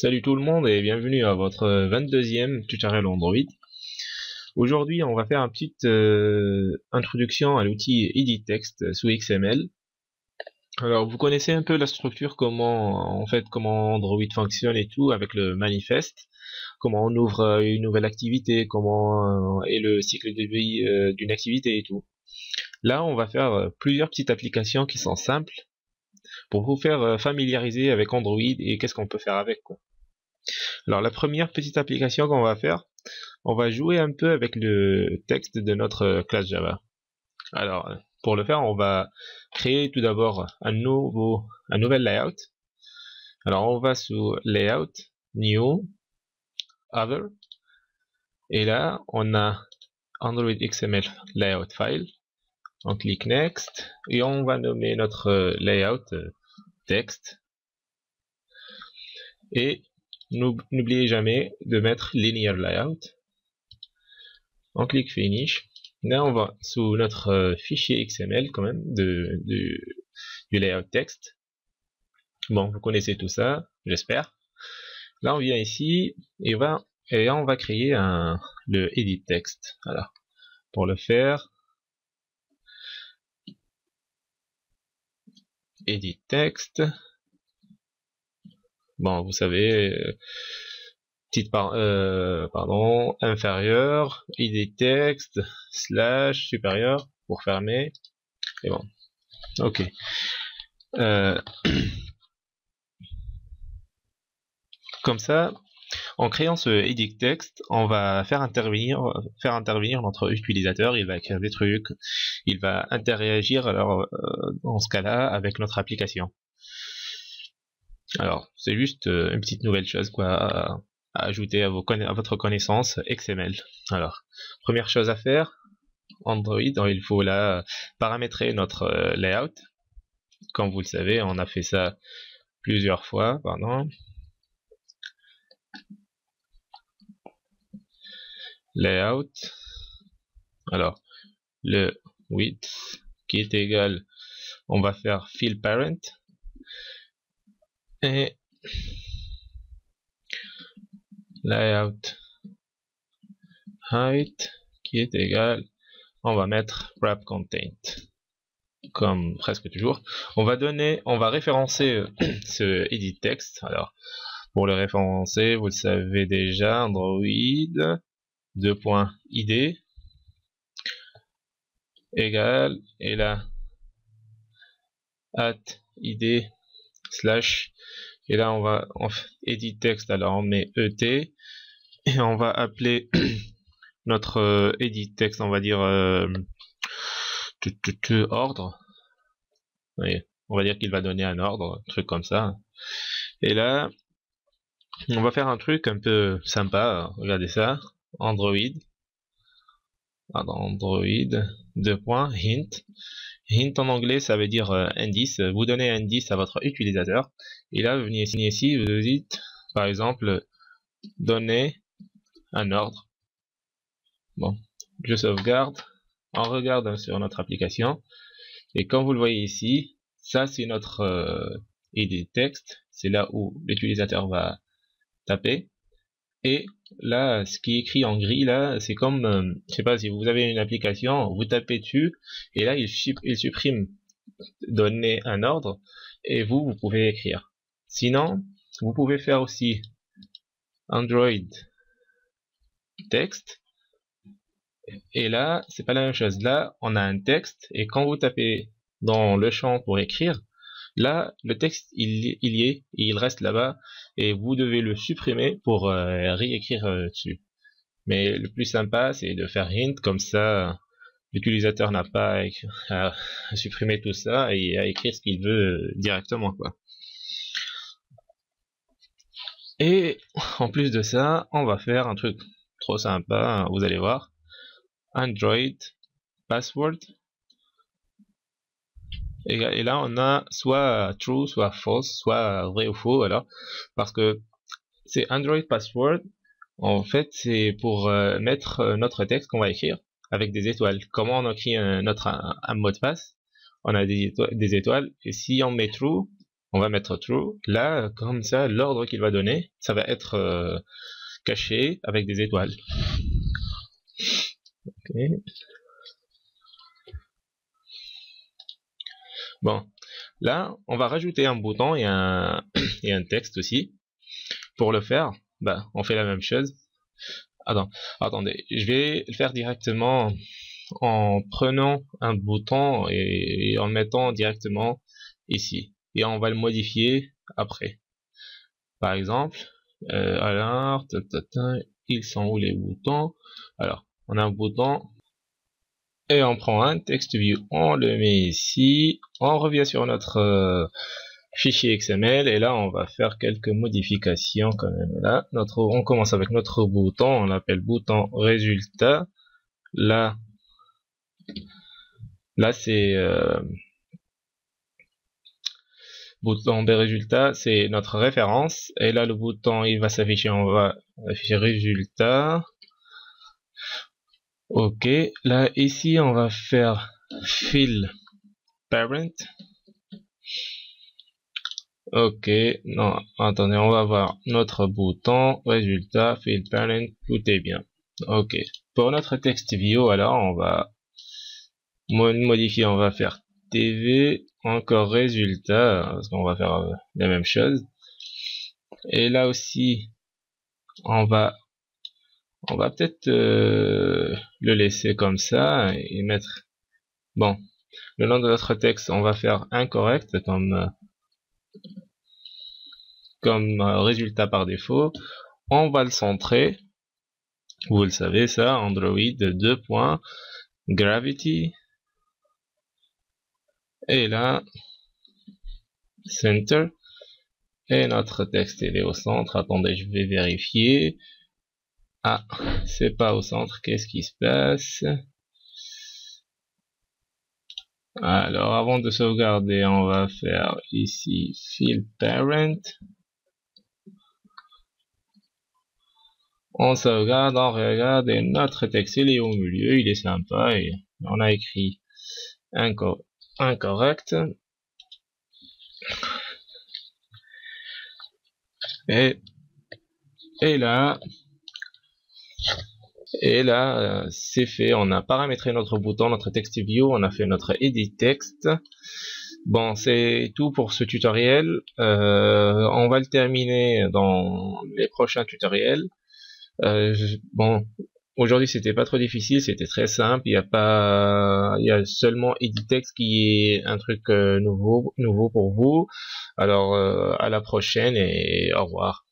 Salut tout le monde et bienvenue à votre 22e tutoriel Android. Aujourd'hui, on va faire une petite introduction à l'outil Edit Text sous XML. Alors, vous connaissez un peu la structure, comment Android fonctionne et tout avec le manifeste, comment on ouvre une nouvelle activité, comment est le cycle de vie d'une activité et tout. Là, on va faire plusieurs petites applications qui sont simples pour vous faire familiariser avec Android et qu'est-ce qu'on peut faire avec, quoi. Alors la première petite application qu'on va faire, on va jouer un peu avec le texte de notre classe Java. Alors pour le faire, on va créer tout d'abord un nouvel layout. Alors on va sous Layout, New, Other, et là on a Android XML Layout File. On clique Next et on va nommer notre layout texte. Et n'oubliez jamais de mettre Linear Layout. On clique Finish. Là, on va sous notre fichier XML quand même du layout texte. Bon, vous connaissez tout ça, j'espère. Là, on vient ici et on va créer le edit text. Alors, pour le faire, edit text. Bon, vous savez, inférieur, edit text, slash, supérieur, pour fermer. Et bon, ok. Comme ça, en créant ce edit text, on va faire intervenir notre utilisateur. Il va écrire des trucs, il va interagir alors dans ce cas-là avec notre application. Alors c'est juste une petite nouvelle chose quoi à ajouter à votre connaissance XML. Alors première chose à faire, Android, il faut là paramétrer notre layout. Comme vous le savez, on a fait ça plusieurs fois, pardon. Layout, alors le width qui est égal, on va faire fill parent et layout height qui est égal, on va mettre wrap content comme presque toujours. On va référencer ce edit text. Alors pour le référencer, vous le savez déjà, Android .id égal, et là @id slash, et là on va edit text, alors on met et on va appeler notre edit text, on va dire ordre. Oui, on va dire qu'il va donner un ordre, un truc comme ça. Et là on va faire un truc un peu sympa, regardez ça, Android 2.hint. Hint en anglais ça veut dire indice. Vous donnez un indice à votre utilisateur et là vous venez ici, vous dites par exemple donner un ordre. Bon, je sauvegarde, on regarde sur notre application et comme vous le voyez ici, ça c'est notre edit text, c'est là où l'utilisateur va taper. Et là, ce qui est écrit en gris, là, c'est comme, je sais pas, si vous avez une application, vous tapez dessus, et là, il supprime donner un ordre, et vous pouvez écrire. Sinon, vous pouvez faire aussi Android texte, et là, c'est pas la même chose. Là, on a un texte, et quand vous tapez dans le champ pour écrire, là, le texte, il y est, et il reste là-bas, et vous devez le supprimer pour réécrire dessus. Mais le plus sympa, c'est de faire hint, comme ça, l'utilisateur n'a pas à supprimer tout ça et à écrire ce qu'il veut directement, quoi. Et en plus de ça, on va faire un truc trop sympa, vous allez voir. Android password. Et là, on a soit true, soit false, soit vrai ou faux, alors, parce que c'est Android password, en fait, c'est pour mettre notre texte qu'on va écrire avec des étoiles. Comment on écrit un mot de passe? On a des étoiles, et si on met true, on va mettre true. Là, comme ça, l'ordre qu'il va donner, ça va être caché avec des étoiles. Okay. Bon, là, on va rajouter un bouton et un texte aussi. Pour le faire, bah, on fait la même chose. Attendez, je vais le faire directement en prenant un bouton et en le mettant directement ici. Et on va le modifier après. Par exemple, alors, ils sont où les boutons? Alors, on a un bouton et on prend un text view, on le met ici, on revient sur notre fichier XML et là on va faire quelques modifications quand même. Là, on commence avec notre bouton, on l'appelle bouton résultat. Là c'est bouton des résultats, c'est notre référence et là le bouton il va s'afficher, on va afficher résultat. Ok, là ici on va faire fill parent. Ok, non, attendez, on va voir notre bouton résultat fill parent, tout est bien. Ok, pour notre texte view, alors on va modifier, on va faire TV, encore résultat, parce qu'on va faire la même chose. Et là aussi, on va peut-être le laisser comme ça et mettre, bon, le nom de notre texte, on va faire incorrect comme résultat par défaut. On va le centrer, vous le savez ça, Android 2.gravity. Et là, center. Et notre texte il est au centre. Attendez, je vais vérifier. Ah, c'est pas au centre. Qu'est-ce qui se passe? Alors, avant de sauvegarder, on va faire ici fill parent. On sauvegarde, on regarde et notre texte il est au milieu, il est sympa et on a écrit incorrect. Et là, c'est fait, on a paramétré notre bouton, notre text view, on a fait notre edit text. Bon, c'est tout pour ce tutoriel. On va le terminer dans les prochains tutoriels. Bon, aujourd'hui c'était pas trop difficile, c'était très simple. Il y a seulement edit text qui est un truc nouveau pour vous. Alors à la prochaine et au revoir.